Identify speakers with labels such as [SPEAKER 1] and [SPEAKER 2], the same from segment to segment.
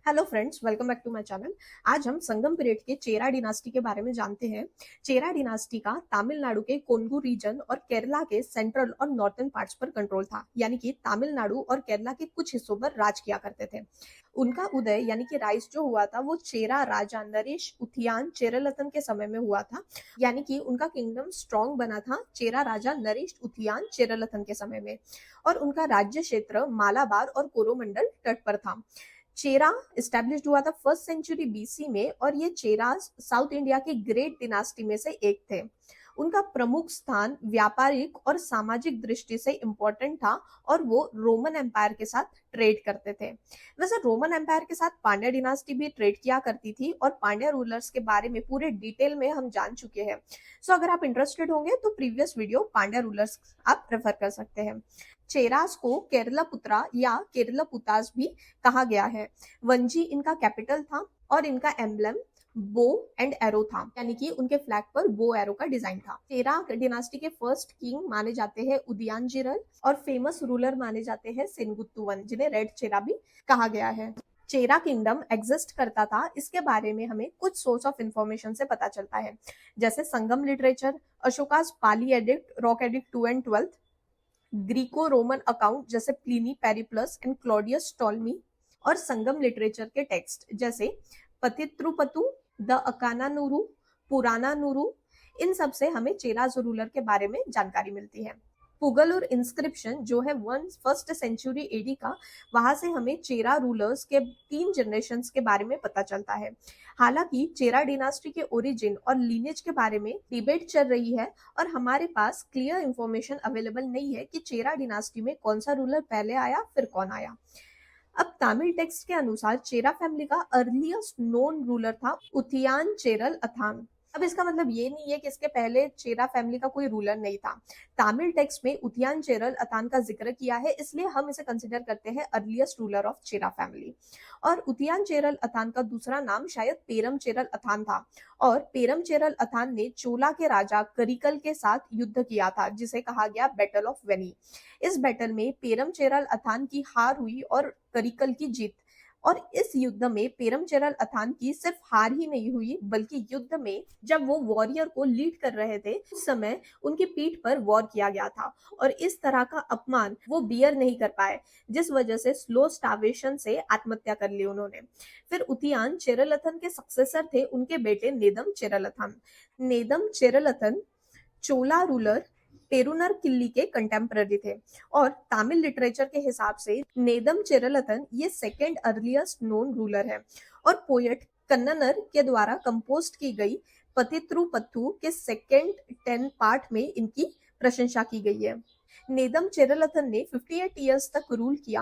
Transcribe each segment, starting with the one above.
[SPEAKER 1] Hello friends, welcome back to my channel. आज हम संगम period के चेरा डिनास्टी के बारे में जानते हैं। चेरा डिनास्टी का तमिलनाडु के कोंगू रीजन और केरला के सेंट्रल और नॉर्थर्न पार्ट्स पर कंट्रोल था, यानी कि तमिलनाडु और केरला के कुछ हिस्सों पर राज किया करते थे। उनका उदय यानी कि राइज जो हुआ था वो चेरा राजा नरेश उथियान चेरलतन के समय में हुआ था, यानी कि उनका किंगडम स्ट्रॉन्ग बना था चेरा राजा नरेश उथियान चेरलतन के समय में। और उनका राज्य क्षेत्र मालाबार और कोरोमंडल तट पर था। चेरा स्टैब्लिश हुआ था फर्स्ट सेंचुरी बीसी में, और ये चेरास साउथ इंडिया के ग्रेट डिनास्टी में से एक थे। उनका प्रमुख स्थान व्यापारिक और सामाजिक दृष्टि से इंपॉर्टेंट था, और वो रोमन एम्पायर के साथ ट्रेड करते थे। वैसे रोमन एम्पायर के साथ पांड्या डिनास्टी भी ट्रेड किया करती थी, और पांड्या रूलर्स के बारे में पूरे डिटेल में हम जान चुके हैं। सो अगर आप इंटरेस्टेड होंगे तो प्रीवियस वीडियो पांड्या रूलर्स आप रेफर कर सकते हैं। चेरास को केरला पुत्रा या केरला पुतास भी कहा गया है। वंजी इनका कैपिटल था, और इनका एम्बलम बो एंड एरो था, यानी कि उनके फ्लैग पर बो एरो का डिजाइन था। चेरा डिनास्टी के फर्स्ट किंग माने जाते हैं उदयनजिरल, और फेमस रूलर माने जाते हैं सेनगुत्तुवन, जिन्हें रेड चेरा भी कहा गया है। चेरा किंगडम एग्जिस्ट करता था, इसके बारे में हमें कुछ सोर्स ऑफ इंफॉर्मेशन से पता चलता है, जैसे Sangam literature, Ashoka's Pali edict, rock edict 2 and 12, Greco Roman account जैसे Pliny Periplus and Claudius Ptolemy, और संगम लिटरेचर के टेक्स्ट जैसे पतित्रुपतु, द अकानानुरु, पुरानानुरु। इन सब से हमें चेरा रूलर के बारे में जानकारी मिलती है। पुगलुर इंस्क्रिप्शन जो है फर्स्ट सेंचुरी एडी का, वहां से हमें चेरा रूलर्स के 3 जनरेशन के बारे में पता चलता है। हालांकि चेरा डिनास्टी के ओरिजिन और लीनेज के बारे में डिबेट चल रही है, और हमारे पास क्लियर इंफॉर्मेशन अवेलेबल नहीं है कि चेरा डिनास्टी में कौन सा रूलर पहले आया फिर कौन आया। अब तमिल टेक्स्ट के अनुसार चेरा फैमिली का अर्लीस्ट नोन रूलर था उथियान चेरल अथान। अब इसका मतलब ये नहीं है कि इसके पहले चेरा फैमिली का कोई रूलर नहीं था। तमिल टेक्स्ट में उथियान चेरल अथान का जिक्र किया है, इसलिए हम इसे कंसिडर करते हैं earliest ruler of Chera family. और उथियान चेरल अथान का दूसरा नाम शायद पेरम चेरल अथान था, और पेरम चेरल अथान ने चोला के राजा करिकल के साथ युद्ध किया था, जिसे कहा गया बैटल ऑफ वेनी। इस बैटल में पेरम चेरल अथान की हार हुई और करिकल की जीत। और इस युद्ध में पेरम चेरल अथान की सिर्फ हार ही नहीं हुई, बल्कि युद्ध में जब वो वॉरियर को लीड कर रहे थे उस समय उनकी पीठ पर वॉर किया गया था, और इस तरह का अपमान वो बियर नहीं कर पाए, जिस वजह से स्लो स्टार्वेशन से आत्महत्या कर ली उन्होंने। फिर उथियान चेरलथन के सक्सेसर थे उनके बेटे नेदम चेरलथन। नेदम चेरलथन चोला रूलर पेरुनर किल्ली के कंटेम्पररी थे, और तमिल लिटरेचर के हिसाब से नेदम चेरलथन ये सेकेंड अर्लीस्ट नोन रूलर है। और पोएट कन्ननर के द्वारा कंपोज की गई पतित्रुपत्तु के सेकेंड 10 पार्ट में इनकी प्रशंसा की गई है। नेदम चेरलथन ने 58 इयर्स तक रूल किया,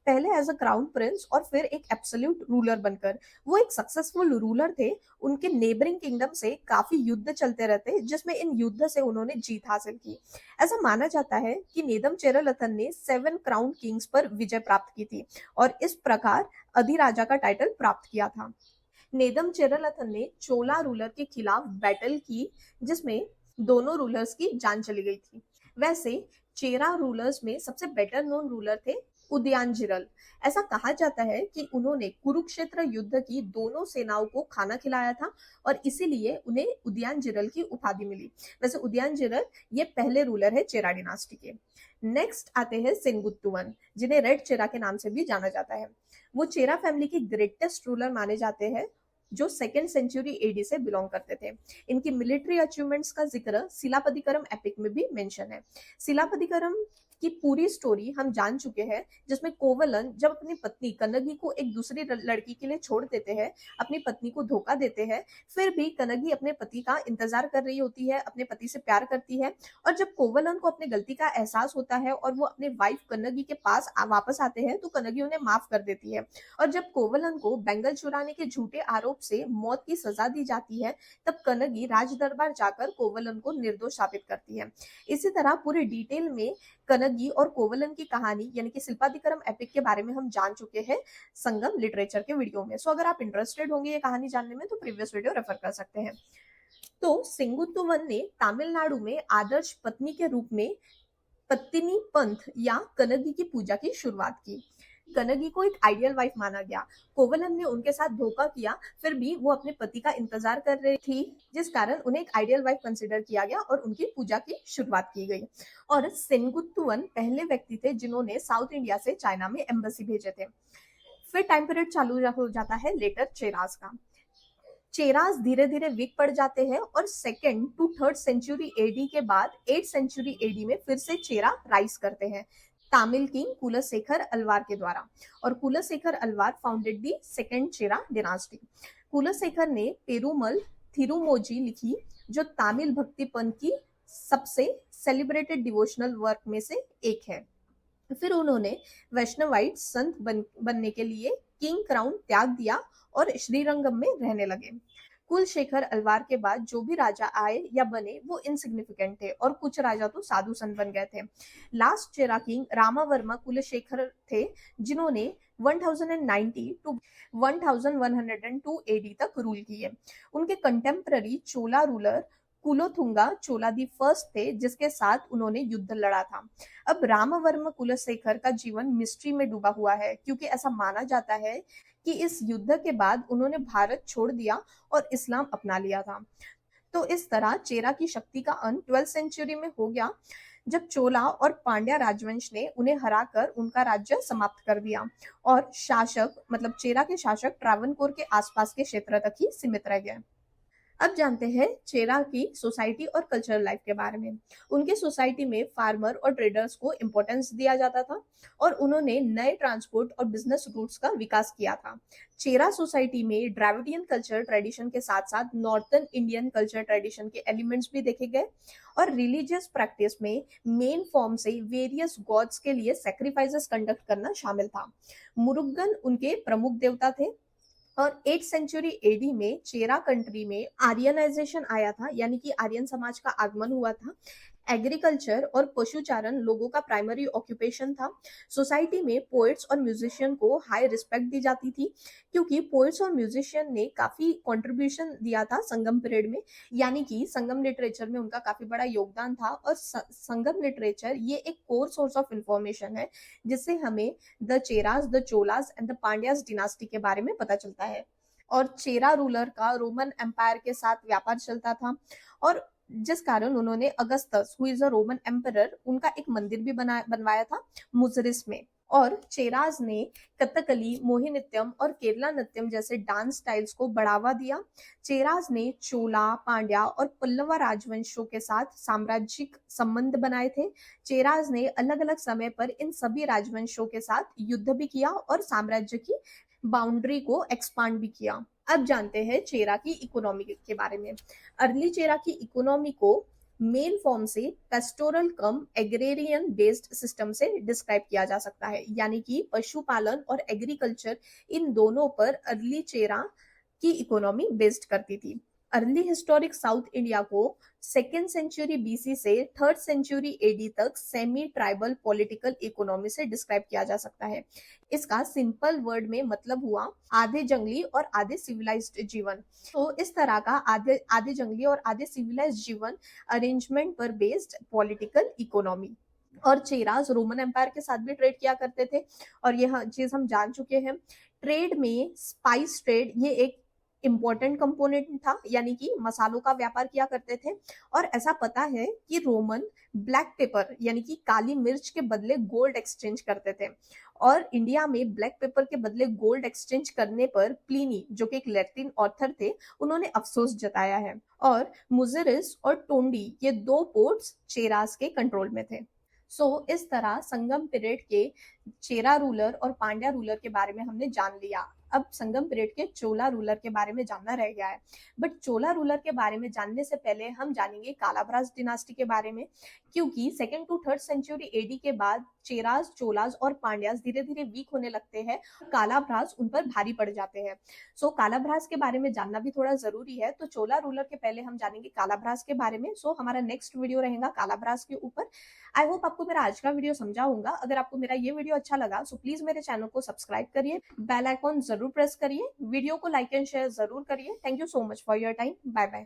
[SPEAKER 1] पहले एज अ क्राउन प्रिंस और फिर एक एब्सोल्यूट रूलर बनकर। वो एक सक्सेसफुल रूलर थे। उनके नेबरिंग किंगडम से काफी युद्ध चलते रहते, जिसमें इन युद्ध से उन्होंने जीत हासिल की। ऐसा माना जाता है कि नेदम चेरलथन ने 7 क्राउन किंग्स पर विजय प्राप्त की थी, और इस प्रकार अधिराजा का टाइटल प्राप्त किया था। नेदम चेरलथन ने चोला रूलर के खिलाफ बैटल की, जिसमें दोनों रूलर्स की जान चली गई थी। वैसे चेरा रूलर्स में सबसे बेटर नोन रूलर थे उदयनजिरल। ऐसा कहा जाता है कि उन्होंने कुरुक्षेत्र युद्ध की दोनों सेनाओं को खाना खिलाया था, और इसीलिए उन्हें उदयनजिरल की उपाधि मिली। वैसे उदयनजिरल ये पहले रूलर है चेरा डिनास्टी के। नेक्स्ट आते हैं सेनगुत्तुवन, जिन्हें रेड चेरा के नाम से भी जाना जाता है। वो चेरा फैमिली के ग्रेटेस्ट रूलर माने जाते हैं, जो 2nd सेंचुरी एडी से बिलोंग करते थे। इनकी मिलिट्री अचीवमेंट्स का जिक्र सिलापतिकरम एपिक में भी मेंशन है। सिलापतिकरम की पूरी स्टोरी हम जान चुके हैं, जिसमें कोवलन जब अपनी पत्नी कनगी को एक दूसरी लड़की के लिए छोड़ देते हैं, अपनी पत्नी को धोखा देते हैं, फिर भी कनगी अपने पति का इंतजार कर रही होती है, अपने पति से प्यार करती है। और जब कोवलन को अपने गलती का एहसास होता है और वो अपने वाइफ कनगी के पास वापस आते हैं, तो कनगी उन्हें माफ कर देती है। और जब कोवलन को बैंगल चुराने के झूठे आरोप से मौत की सजा दी जाती है, तब कनगी राज दरबार जाकर कोवलन को निर्दोष साबित करती है। इसी तरह पूरे डिटेल में कनगी और कोवलन की कहानी यानी कि सिल्पादिकरम एपिक के बारे में हम जान चुके हैं संगम लिटरेचर के वीडियो में। सो अगर आप इंटरेस्टेड होंगे ये कहानी जानने में तो प्रीवियस वीडियो रेफर कर सकते हैं। तो सेंगुत्तुवन ने तमिलनाडु में आदर्श पत्नी के रूप में पत्तिनी पंथ या कनगी की पूजा की शुरुआत की। कनगी को एक आइडियल वाइफ माना गया। कोवलम ने उनके साथ धोखा किया, फिर भी वो अपने पति का इंतजार कर रही थी, जिस कारण उन्हें एक आइडियल वाइफ कंसिडर किया गया और उनकी पूजा की शुरुआत की गई। और सेनगुत्तुवन पहले व्यक्ति थे जिन्होंने साउथ इंडिया से चाइना में एम्बेसी भेजे थे। फिर टाइम पीरियड चालू हो जाता है लेटर चेरास का। चेरास धीरे धीरे वीक पड़ जाते हैं और second to third century AD के बाद 8th सेंचुरी एडी में फिर से चेरा राइज करते हैं तमिल किंग कुलशेखर अलवार के द्वारा। और Kulasekhara Alvar founded the second Chera dynasty. Kulasekhara ने पेरुमल थिरुमोजी लिखी, जो तमिल भक्तिपन की सबसे सेलिब्रेटेड डिवोशनल वर्क में से एक है। फिर उन्होंने वैष्णवाइट संत बनने के लिए किंग क्राउन त्याग दिया और श्रीरंगम में रहने लगे। कुलशेखर अलवार के बाद जो भी राजा आए या बने वो इनसिग्निफिकेंट थे और कुछ राजा तो साधु संत बन गए थे। लास्ट चेरा किंग रामावर्मा कुलशेखर थे, जिन्होंने 1090 टू 1102 एडी तक रूल किए। उनके contemporary Chola ruler Kulothunga Chola the first थे, जिसके साथ उन्होंने युद्ध लड़ा था। अब रामवर्मा कुलशेखर का जीवन मिस्ट्री में डूबा हुआ है, क्योंकि ऐसा माना जाता है कि इस युद्ध के बाद उन्होंने भारत छोड़ दिया और इस्लाम अपना लिया था। तो इस तरह चेरा की शक्ति का अंत 12th सेंचुरी में हो गया, जब चोला और पांड्या राजवंश ने उन्हें हराकर उनका राज्य समाप्त कर दिया और शासक मतलब चेरा के शासक ट्रावनकोर के आसपास के क्षेत्र तक ही सीमित रह गए। अब जानते हैं चेरा की सोसाइटी और कल्चरल लाइफ के बारे में। उनके सोसाइटी में फार्मर और ट्रेडर्स को इम्पोर्टेंस दिया जाता था और उन्होंने नए ट्रांसपोर्ट और बिजनेस रूट्स का विकास किया था। चेरा सोसाइटी में द्राविडियन कल्चर ट्रेडिशन के साथ साथ नॉर्थन इंडियन कल्चर ट्रेडिशन के एलिमेंट्स भी देखे गए और रिलीजियस प्रैक्टिस में मेन फॉर्म से वेरियस गॉड्स के लिए सैक्रिफाइसेस कंडक्ट करना शामिल था। मुरुगन उनके प्रमुख देवता थे। और 8th सेंचुरी एडी में चेरा कंट्री में आर्यनाइजेशन आया था, यानी कि आर्यन समाज का आगमन हुआ था। एग्रीकल्चर और पशुचारण लोगों का प्राइमरी ऑक्यूपेशन था। सोसाइटी में पोएट्स और म्यूजिशियन को हाई रिस्पेक्ट दी जाती थी, क्योंकि पोएट्स और म्यूजिशियन ने काफी कंट्रीब्यूशन दिया था संगम पीरियड में, यानी कि संगम लिटरेचर में उनका काफी बड़ा योगदान था। और संगम लिटरेचर ये एक कोर सोर्स ऑफ इंफॉर्मेशन है, जिससे हमें the Cheras, the Cholas and the Pandyas dynasty के बारे में पता चलता है। और चेरा रूलर का रोमन एम्पायर के साथ व्यापार चलता था, और जिस कारण उन्होंने Augustus who is a Roman emperor, उनका एक मंदिर भी बनवाया था मुजरिस में। और चेराज ने कथकली, मोहिनीअट्टम और केरला नृत्यम जैसे डांस स्टाइल्स को बढ़ावा दिया। चेराज ने चोला, पांड्या और पल्लवा राजवंशों के साथ साम्राज्यिक संबंध बनाए थे। चेराज ने अलग अलग समय पर इन सभी राजवंशों के साथ युद्ध भी किया और साम्राज्य की बाउंड्री को एक्सपांड भी किया। अब जानते हैं चेरा की इकोनॉमी के बारे में। अर्ली चेरा की इकोनॉमी को मेन फॉर्म से पेस्टोरल कम एग्रेरियन बेस्ड सिस्टम से डिस्क्राइब किया जा सकता है, यानी कि पशुपालन और एग्रीकल्चर इन दोनों पर अर्ली चेरा की इकोनॉमी बेस्ड करती थी। अर्ली हिस्टोरिक साउथ इंडिया को 2nd सेंचुरी बीसी से 3rd सेंचुरी एडी तक सेमी ट्राइबल पॉलिटिकल इकोनॉमी से डिस्क्राइब किया जा सकता है। इसका सिंपल वर्ड में मतलब हुआ आधे जंगली और आधे सिविलाइज्ड जीवन। तो इस तरह का आधे जंगली और आधे सिविलाइज्ड जीवन अरेंजमेंट पर बेस्ड पॉलिटिकल इकोनॉमी। और चेराज रोमन एम्पायर के साथ भी ट्रेड किया करते थे, और यह चीज हम जान चुके हैं। ट्रेड में स्पाइस ट्रेड ये एक इंपॉर्टेंट कंपोनेंट था, यानी कि मसालों का व्यापार किया करते थे। और ऐसा पता है कि रोमन ब्लैक पेपर यानी कि काली मिर्च के बदले गोल्ड एक्सचेंज करते थे, और इंडिया में ब्लैक पेपर के बदले गोल्ड एक्सचेंज करने पर प्लिनी, जो कि एक लैटिन ऑथर थे, उन्होंने अफसोस जताया है। और मुजरिस और टोंडी ये 2 पोर्ट्स चेरास के कंट्रोल में थे। इस तरह संगम पीरियड के चेरा रूलर और पांड्या रूलर के बारे में हमने जान लिया। अब संगम पीरियड के चोला रूलर के बारे में जानना रह गया है। बट चोला रूलर के बारे में जानने से पहले हम जानेंगे कालाभ्रास डिनास्टी के बारे में, क्योंकि 2nd to 3rd century AD के बाद चेरास, चोलास और पांड्यास धीरे धीरे वीक होने लगते हैं। कालाभ्रास उन पर भारी पड़ जाते हैं। कालाभ्रास के बारे में जानना भी थोड़ा जरूरी है। तो चोला रूलर के पहले हम जानेंगे कालाभ्रास के बारे में। हमारा नेक्स्ट वीडियो रहेगा कालाभ्रास के ऊपर। आई होप आपको मेरा आज का वीडियो समझा होगा। अगर आपको मेरा ये वीडियो अच्छा लगा तो प्लीज मेरे चैनल को सब्सक्राइब करिए, बेल आइकॉन जरूर प्रेस करिए, वीडियो को लाइक एंड शेयर जरूर करिए। Thank you so much for your time. Bye bye.